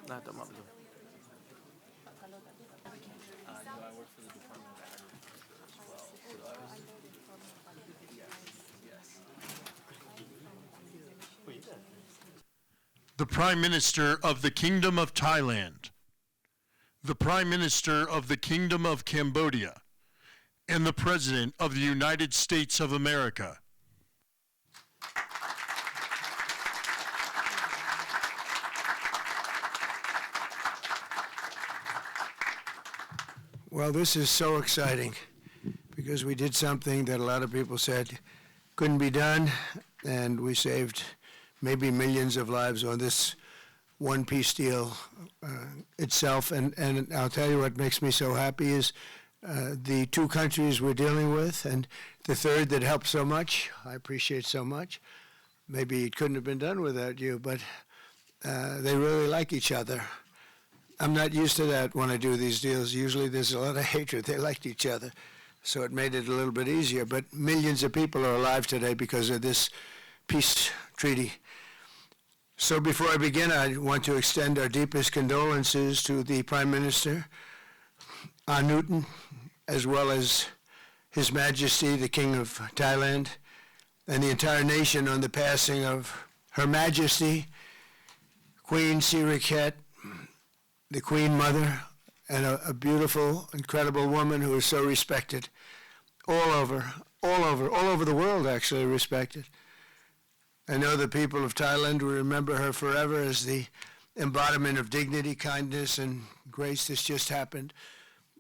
น่าจะมาbelum. I work for the Department of Agriculture as well. Yes. The Prime Minister of the Kingdom of Thailand, the Prime Minister of the Kingdom of Cambodia, and the President of the United States of America. Well, this is so exciting because we did something that a lot of people said couldn't be done, and we saved maybe millions of lives on this one peace deal itself. And I'll tell you what makes me so happy is the two countries we're dealing with, and the third that helped so much, I appreciate so much. Maybe it couldn't have been done without you, but they really like each other. I'm not used to that when I do these deals. Usually there's a lot of hatred. They liked each other, so it made it a little bit easier. But millions of people are alive today because of this peace treaty. So before I begin, I want to extend our deepest condolences to the Prime Minister, Newton, as well as His Majesty, the King of Thailand, and the entire nation on the passing of Her Majesty, Queen Sirikhet, the Queen Mother, and a beautiful, incredible woman who is so respected all over the world, actually respected. I know the people of Thailand will remember her forever as the embodiment of dignity, kindness, and grace. This just happened.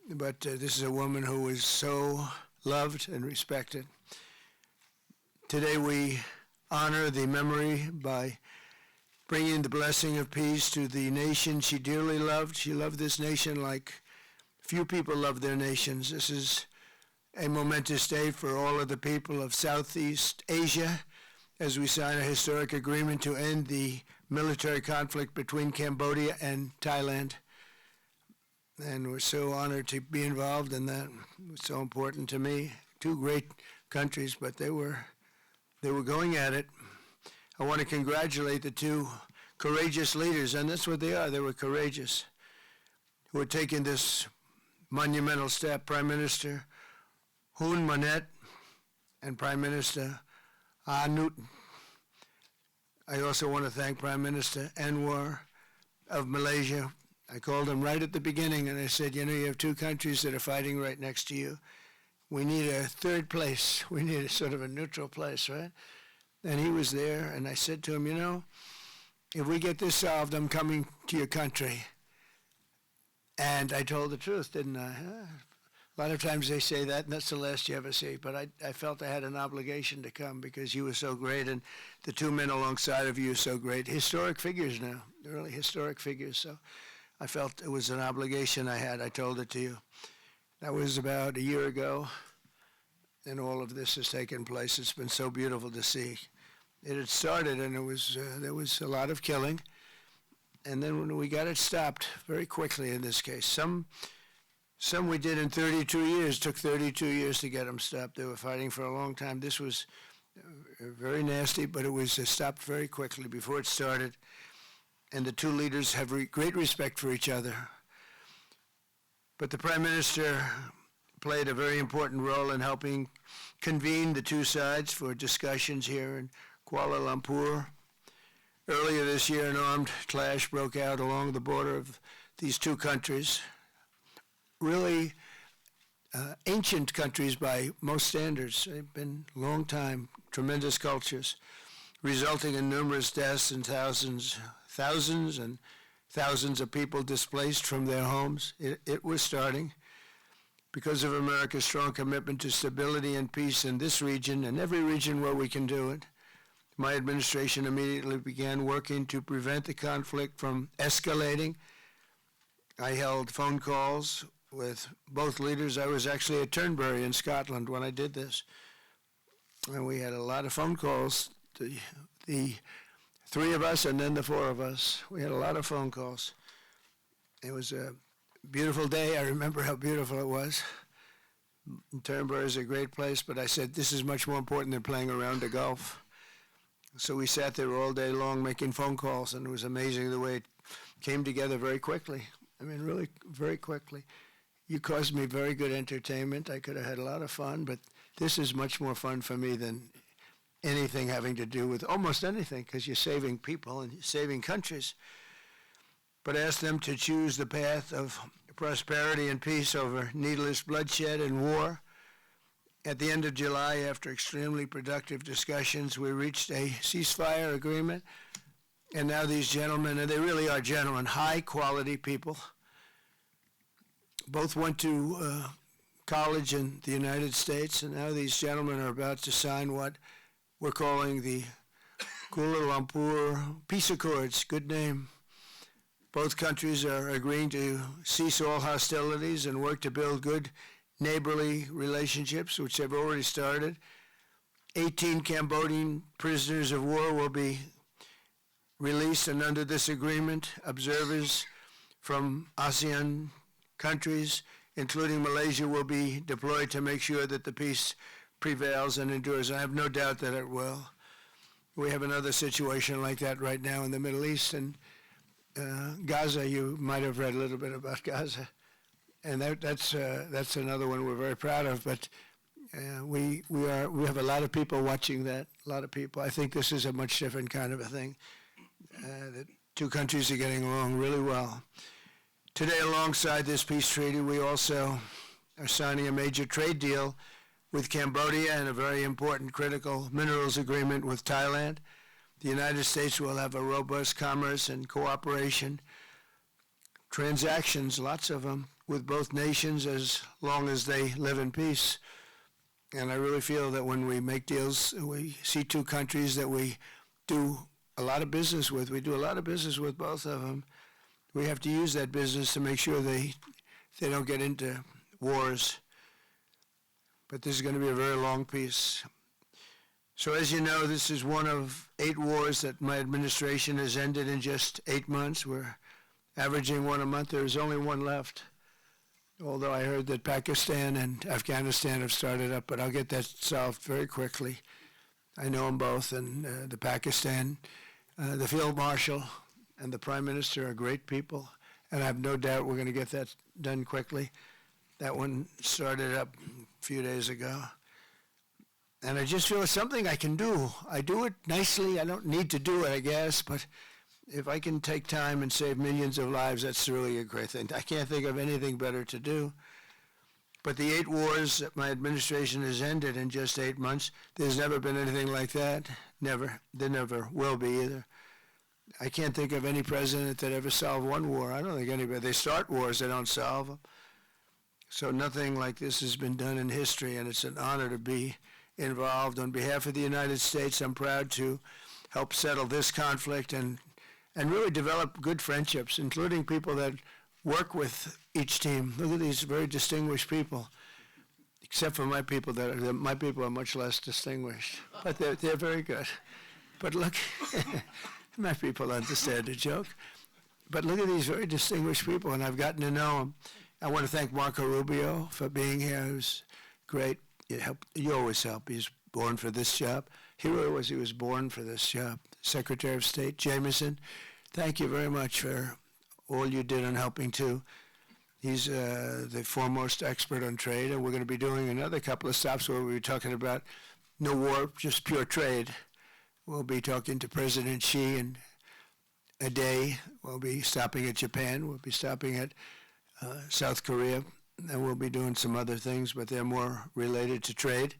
But this is a woman who is so loved and respected. Today we honor the memory by bringing the blessing of peace to the nation she dearly loved. She loved this nation like few people love their nations. This is a momentous day for all of the people of Southeast Asia as we sign a historic agreement to end the military conflict between Cambodia and Thailand. And we're so honored to be involved in that. It was so important to me. Two great countries, but they were going at it. I want to congratulate the two courageous leaders, and that's what they are. They were courageous, who are taking this monumental step. Prime Minister Hun Manet and Prime Minister Newton. I also want to thank Prime Minister Anwar of Malaysia. I called him right at the beginning, and I said, you know, you have two countries that are fighting right next to you. We need a third place. We need a sort of a neutral place, right? And he was there, and I said to him, you know, if we get this solved, I'm coming to your country. And I told the truth, didn't I? A lot of times they say that, and that's the last you ever see. But I felt I had an obligation to come because you were so great, and the two men alongside of you are so great. Historic figures now, really historic figures. So I felt it was an obligation I had. I told it to you. That was about a year ago, and all of this has taken place. It's been so beautiful to see. It had started, and there was a lot of killing. And then when we got it stopped very quickly in this case, some we did in 32 years. It took 32 years to get them stopped. They were fighting for a long time. This was very nasty, but it was stopped very quickly before it started. And the two leaders have great respect for each other. But the Prime Minister played a very important role in helping convene the two sides for discussions here in Kuala Lumpur. Earlier this year, an armed clash broke out along the border of these two countries, really ancient countries by most standards. They've been long time, tremendous cultures. resulting in numerous deaths and thousands of people displaced from their homes. It was starting because of America's strong commitment to stability and peace in this region and every region where we can do it. My administration immediately began working to prevent the conflict from escalating. I held phone calls with both leaders. I was actually at Turnberry in Scotland when I did this. And we had a lot of phone calls, the three of us and then the four of us. We had a lot of phone calls. It was a beautiful day. I remember how beautiful it was. Turnberry is a great place, but I said, this is much more important than playing around the Gulf. So we sat there all day long making phone calls, and it was amazing the way it came together very quickly. I mean, really very quickly. You caused me very good entertainment. I could have had a lot of fun, but this is much more fun for me than anything having to do with almost anything, because you're saving people and you're saving countries. But ask them to choose the path of prosperity and peace over needless bloodshed and war. At the end of July, after extremely productive discussions, we reached a ceasefire agreement. And now these gentlemen, and they really are gentlemen, high-quality people, both went to college in the United States, and now these gentlemen are about to sign what we're calling the Kuala Lumpur Peace Accords. Good name. Both countries are agreeing to cease all hostilities and work to build good neighborly relationships, which have already started. 18 Cambodian prisoners of war will be released, and under this agreement, observers from ASEAN countries, including Malaysia, will be deployed to make sure that the peace prevails and endures. I have no doubt that it will. We have another situation like that right now in the Middle East, and Gaza, you might have read a little bit about Gaza. And that's another one we're very proud of. But we have a lot of people watching that. A lot of people. I think this is a much different kind of a thing. The two countries are getting along really well. Today, alongside this peace treaty, we also are signing a major trade deal with Cambodia and a very important critical minerals agreement with Thailand. The United States will have a robust commerce and cooperation transactions, lots of them, with both nations as long as they live in peace. And I really feel that when we make deals, we see two countries that we do a lot of business with. We do a lot of business with both of them. We have to use that business to make sure they don't get into wars. But this is going to be a very long peace. So as you know, this is one of 8 wars that my administration has ended in just 8 months. We're averaging one a month. There's only one left, although I heard that Pakistan and Afghanistan have started up, but I'll get that solved very quickly. I know them both, and the Pakistan, the Field Marshal and the Prime Minister are great people, and I have no doubt we're going to get that done quickly. That one started up a few days ago. And I just feel it's something I can do. I do it nicely. I don't need to do it, I guess, but if I can take time and save millions of lives, that's really a great thing. I can't think of anything better to do. But the 8 wars that my administration has ended in just 8 months, there's never been anything like that. Never. There never will be either. I can't think of any president that ever solved one war. I don't think anybody. They start wars, they don't solve them. So nothing like this has been done in history, and it's an honor to be involved. On behalf of the United States, I'm proud to help settle this conflict and really develop good friendships, including people that work with each team. Look at these very distinguished people, except for my people. My people are much less distinguished, but they're very good. But look, my people understand the joke. But look at these very distinguished people, and I've gotten to know them. I want to thank Marco Rubio for being here. He was great. You always help. He's born for this job. He was born for this job. Secretary of State Jameson, thank you very much for all you did on helping too. He's the foremost expert on trade, and we're going to be doing another couple of stops where we'll be talking about no war, just pure trade. We'll be talking to President Xi in a day. We'll be stopping at Japan. We'll be stopping at South Korea, and we'll be doing some other things, but they're more related to trade.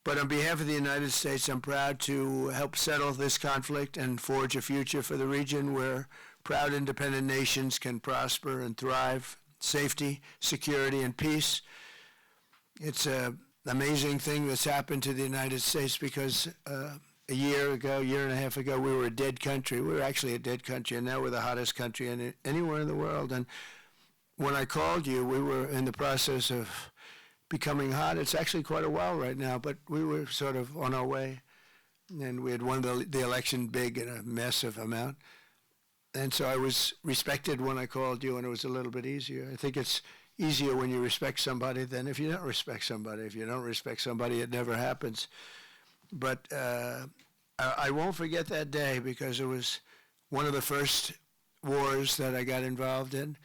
But on behalf of the United States, I'm proud to help settle this conflict and forge a future for the region where proud independent nations can prosper and thrive, safety, security, and peace. It's an amazing thing that's happened to the United States because a year and a half ago, we were a dead country. We were actually a dead country, and now we're the hottest country anywhere in the world. And when I called you, we were in the process of becoming hot. It's actually quite a while right now, but we were sort of on our way, and we had won the election big in a massive amount. And so I was respected when I called you, and it was a little bit easier. I think it's easier when you respect somebody than if you don't respect somebody. If you don't respect somebody, it never happens. But I won't forget that day because it was one of the first wars that I got involved in,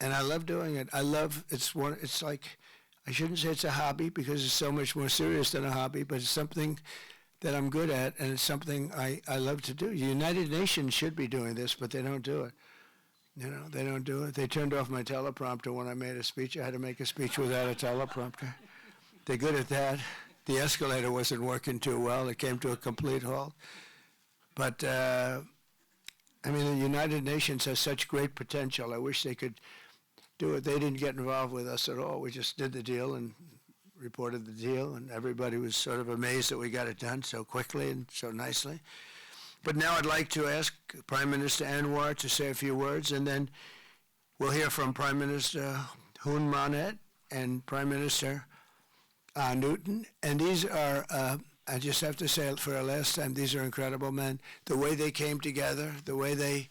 and I love doing it. It's like, I shouldn't say it's a hobby because it's so much more serious than a hobby, but it's something that I'm good at, and it's something I love to do. The United Nations should be doing this, but they don't do it. You know, they don't do it. They turned off my teleprompter when I made a speech. I had to make a speech without a teleprompter. They're good at that. The escalator wasn't working too well. It came to a complete halt. But, I mean, the United Nations has such great potential. I wish they could do it. They didn't get involved with us at all. We just did the deal and reported the deal, and everybody was sort of amazed that we got it done so quickly and so nicely. But now I'd like to ask Prime Minister Anwar to say a few words, and then we'll hear from Prime Minister Hun Manet and Prime Minister Newton. And these are, I just have to say it for a last time, these are incredible men. The way they came together, the way they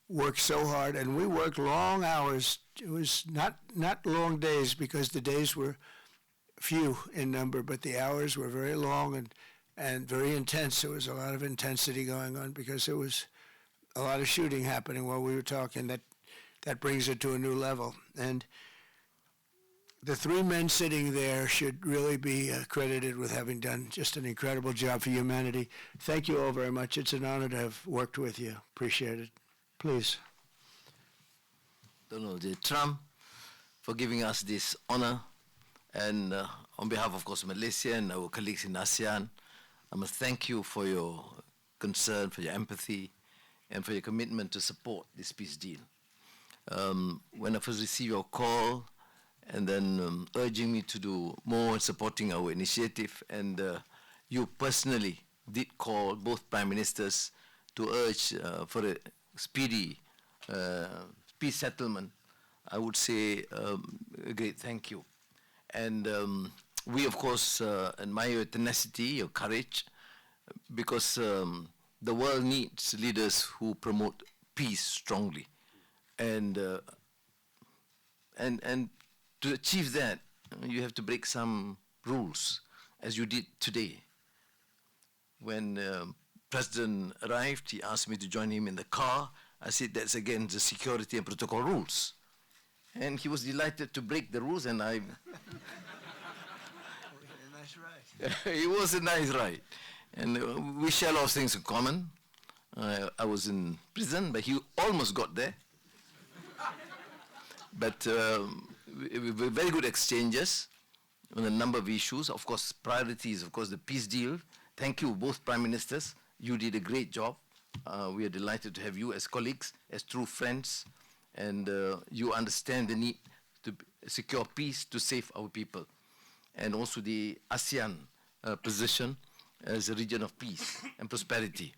worked so hard, and we worked long hours. It was not long days because the days were few in number, but the hours were very long and very intense. There was a lot of intensity going on because there was a lot of shooting happening while we were talking. That brings it to a new level. And the three men sitting there should really be credited with having done just an incredible job for humanity. Thank you all very much. It's an honor to have worked with you. Appreciate it. Please. Donald J. Trump, for giving us this honor. And on behalf, of course, Malaysia and our colleagues in ASEAN, I must thank you for your concern, for your empathy, and for your commitment to support this peace deal. When I first received your call, and then urging me to do more in supporting our initiative, and you personally did call both prime ministers to urge for a speedy peace settlement, I would say a great thank you. And we, of course, admire your tenacity, your courage, because the world needs leaders who promote peace strongly. And to achieve that, you have to break some rules, as you did today. When President arrived, he asked me to join him in the car. I said that's against the security and protocol rules. And he was delighted to break the rules, and I... Nice ride. It was a nice ride. And we share a lot of things in common. I was in prison, but he almost got there. But very good exchanges on a number of issues. Of course, priorities, of course, the peace deal. Thank you, both prime ministers. You did a great job. We are delighted to have you as colleagues, as true friends, and you understand the need to secure peace to save our people, and also the ASEAN position as a region of peace and prosperity.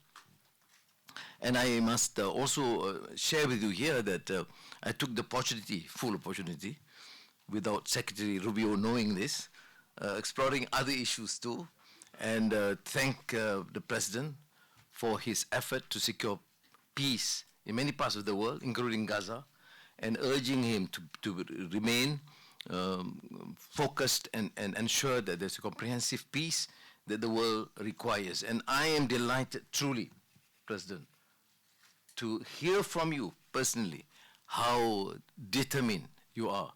And I must also share with you here that I took the opportunity, full opportunity, without Secretary Rubio knowing this, exploring other issues too, and thank the President for his effort to secure peace in many parts of the world, including Gaza, and urging him to remain focused and ensure that there's a comprehensive peace that the world requires. And I am delighted, truly, President, to hear from you personally how determined you are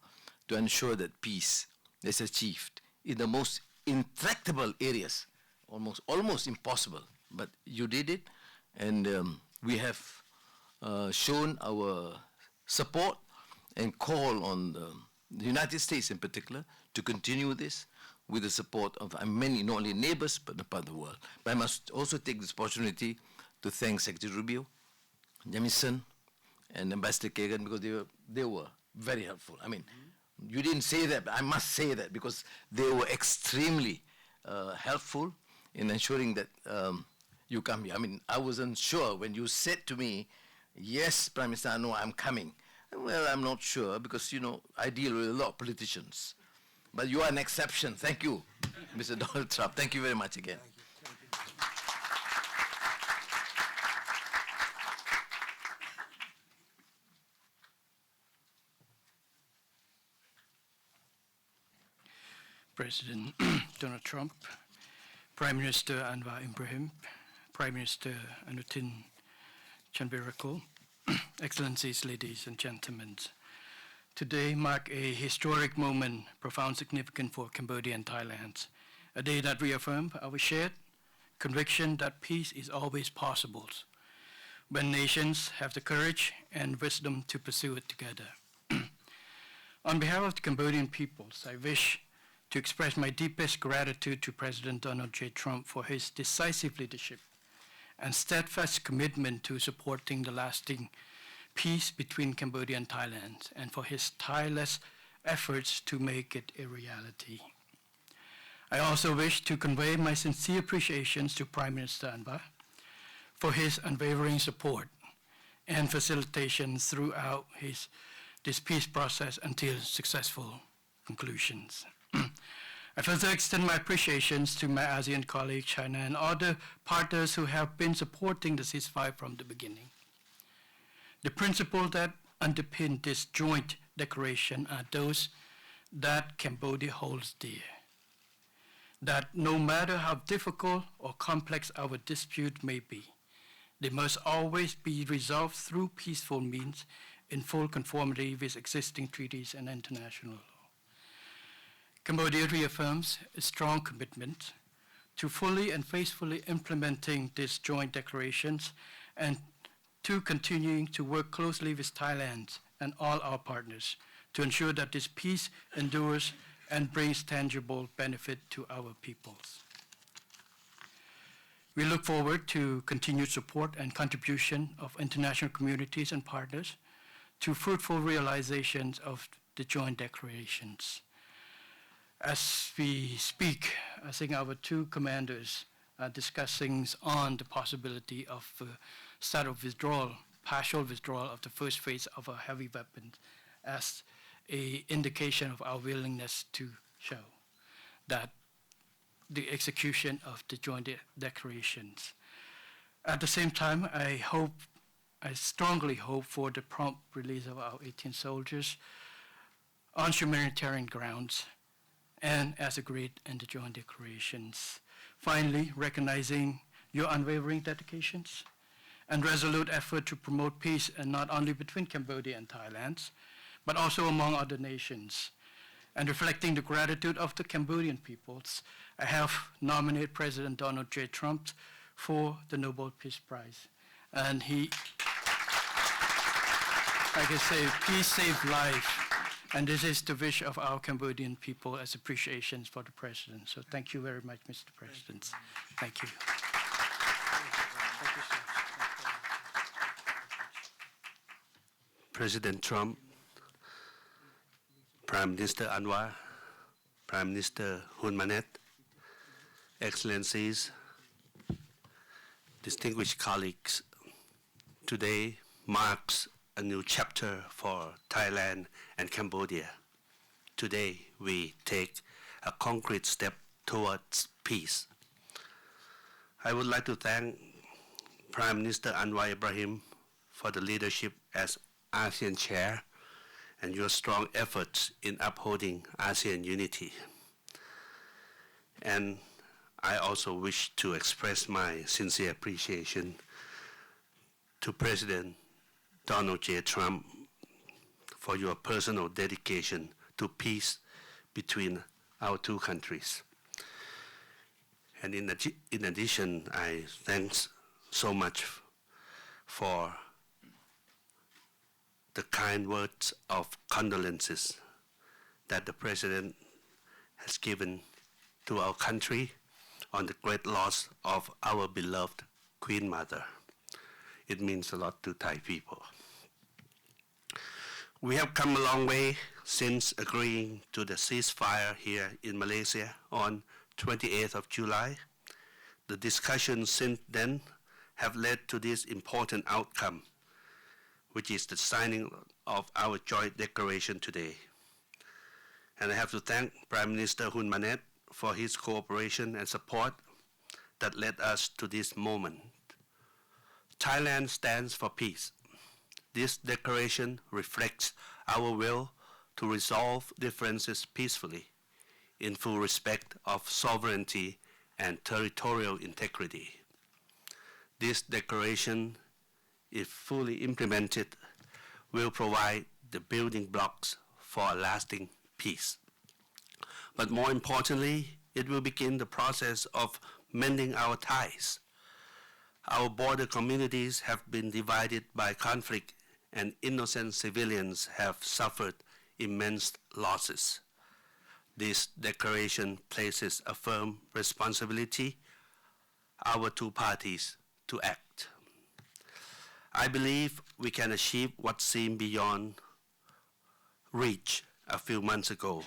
to ensure that peace is achieved in the most intractable areas, almost impossible. But you did it, and we have shown our support and call on the United States in particular to continue this. with the support of many, not only neighbors, but the part of the world. But I must also take this opportunity to thank Secretary Rubio, Jamison, and Ambassador Kagan, because they were very helpful. I mean, you didn't say that, but I must say that because they were extremely helpful in ensuring that you come here. I mean, I wasn't sure when you said to me, yes, Prime Minister Anwar, I'm coming. Well, I'm not sure because, you know, I deal with a lot of politicians. But you are an exception. Thank you, Mr. Donald Trump. Thank you very much again. President Donald Trump, Prime Minister Anwar Ibrahim, Prime Minister Anutin Chanvirakul, Excellencies, ladies and gentlemen. Today marks a historic moment, profound significance for Cambodia and Thailand, a day that reaffirms our shared conviction that peace is always possible when nations have the courage and wisdom to pursue it together. On behalf of the Cambodian peoples, I wish to express my deepest gratitude to President Donald J. Trump for his decisive leadership and steadfast commitment to supporting the lasting peace between Cambodia and Thailand, and for his tireless efforts to make it a reality. I also wish to convey my sincere appreciations to Prime Minister Anwar for his unwavering support and facilitation throughout this peace process until successful conclusions. I further extend my appreciations to my ASEAN colleagues, China, and other partners who have been supporting the ceasefire from the beginning. The principles that underpin this joint declaration are those that Cambodia holds dear. That no matter how difficult or complex our dispute may be, they must always be resolved through peaceful means in full conformity with existing treaties and international law. Cambodia reaffirms a strong commitment to fully and faithfully implementing these joint declarations and to continuing to work closely with Thailand and all our partners to ensure that this peace endures and brings tangible benefit to our peoples. We look forward to continued support and contribution of international communities and partners to fruitful realizations of the joint declarations. As we speak, I think our two commanders are discussing on the possibility of start of withdrawal, partial withdrawal of the first phase of our heavy weapons as an indication of our willingness to show that the execution of the joint declarations. At the same time, I strongly hope for the prompt release of our 18 soldiers on humanitarian grounds and as agreed in the joint declarations. Finally, recognizing your unwavering dedications and resolute effort to promote peace, and not only between Cambodia and Thailand, but also among other nations, and reflecting the gratitude of the Cambodian peoples, I have nominated President Donald J. Trump for the Nobel Peace Prize. And he, like I say, peace saves life. And this is the wish of our Cambodian people as appreciations for the President. So thank you very much, Mr. President. Thank you. President Trump, Prime Minister Anwar, Prime Minister Hun Manet, Excellencies, distinguished colleagues, today marks a new chapter for Thailand and Cambodia. Today, we take a concrete step towards peace. I would like to thank Prime Minister Anwar Ibrahim for the leadership as ASEAN Chair and your strong efforts in upholding ASEAN unity. And I also wish to express my sincere appreciation to President Donald J. Trump for your personal dedication to peace between our two countries. And in addition, I thanks so much for the kind words of condolences that the President has given to our country on the great loss of our beloved Queen Mother. It means a lot to Thai people. We have come a long way since agreeing to the ceasefire here in Malaysia on 28th of July. The discussions since then have led to this important outcome, which is the signing of our joint declaration today. And I have to thank Prime Minister Hun Manet for his cooperation and support that led us to this moment. Thailand stands for peace. This declaration reflects our will to resolve differences peacefully, in full respect of sovereignty and territorial integrity. This declaration, if fully implemented, will provide the building blocks for a lasting peace. But more importantly, it will begin the process of mending our ties. Our border communities have been divided by conflict, and innocent civilians have suffered immense losses. This declaration places a firm responsibility our two parties to act. I believe we can achieve what seemed beyond reach a few months ago.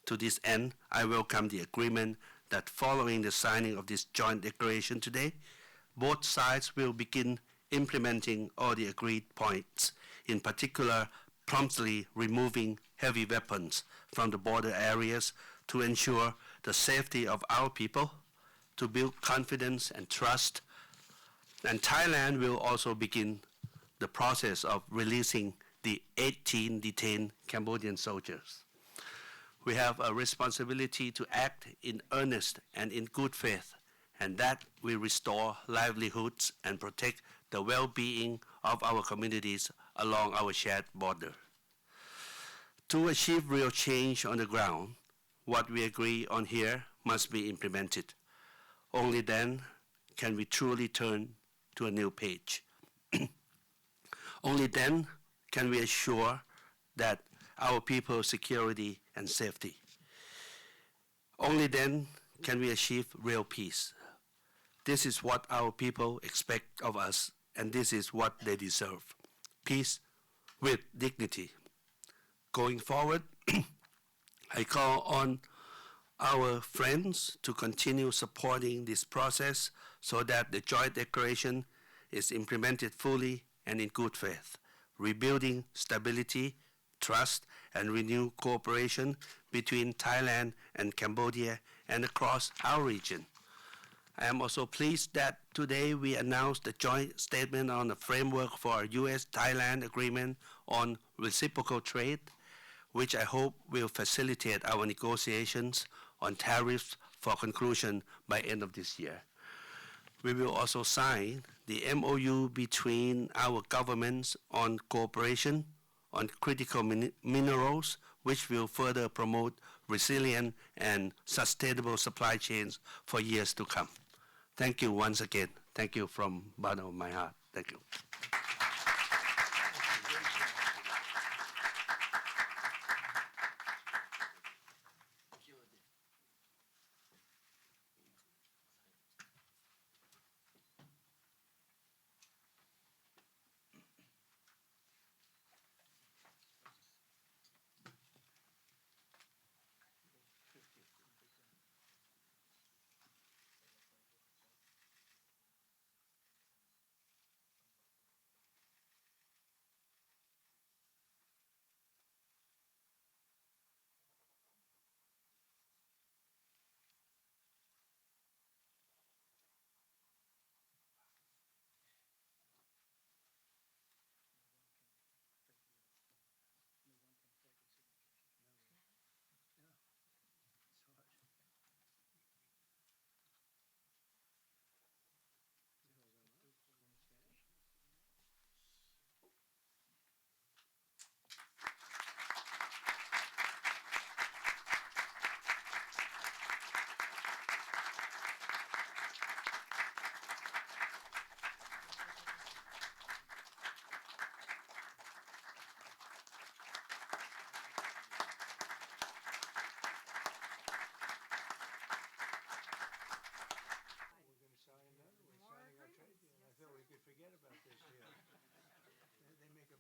To this end, I welcome the agreement that following the signing of this joint declaration today, both sides will begin implementing all the agreed points, in particular, promptly removing heavy weapons from the border areas to ensure the safety of our people, to build confidence and trust. And Thailand will also begin the process of releasing the 18 detained Cambodian soldiers. We have a responsibility to act in earnest and in good faith, and that we restore livelihoods and protect the well-being of our communities along our shared border. To achieve real change on the ground, what we agree on here must be implemented. Only then can we truly turn to a new page. Only then can we assure that our people's security and safety. Only then can we achieve real peace. This is what our people expect of us, and this is what they deserve. Peace with dignity. Going forward, I call on our friends to continue supporting this process so that the joint declaration is implemented fully and in good faith, rebuilding stability, trust, and renewed cooperation between Thailand and Cambodia and across our region. I am also pleased that today we announced the joint statement on the framework for a U.S.-Thailand agreement on reciprocal trade, which I hope will facilitate our negotiations on tariffs for conclusion by end of this year. We will also sign the MOU between our governments on cooperation on critical minerals, which will further promote resilient and sustainable supply chains for years to come. Thank you once again. Thank you from the bottom of my heart. Thank you.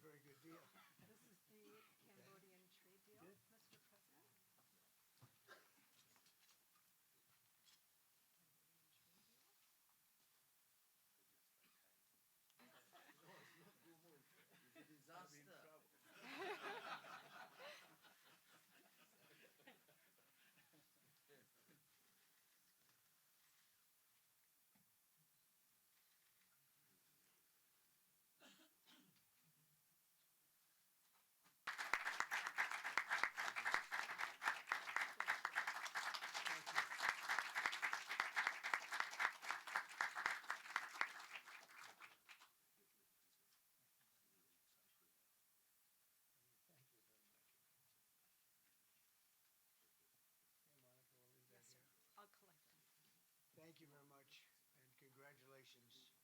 very good deal. This is the Cambodian trade deal, Mr. President. It's a disaster. Yes, sir. I'll collect them. Thank you very much, and congratulations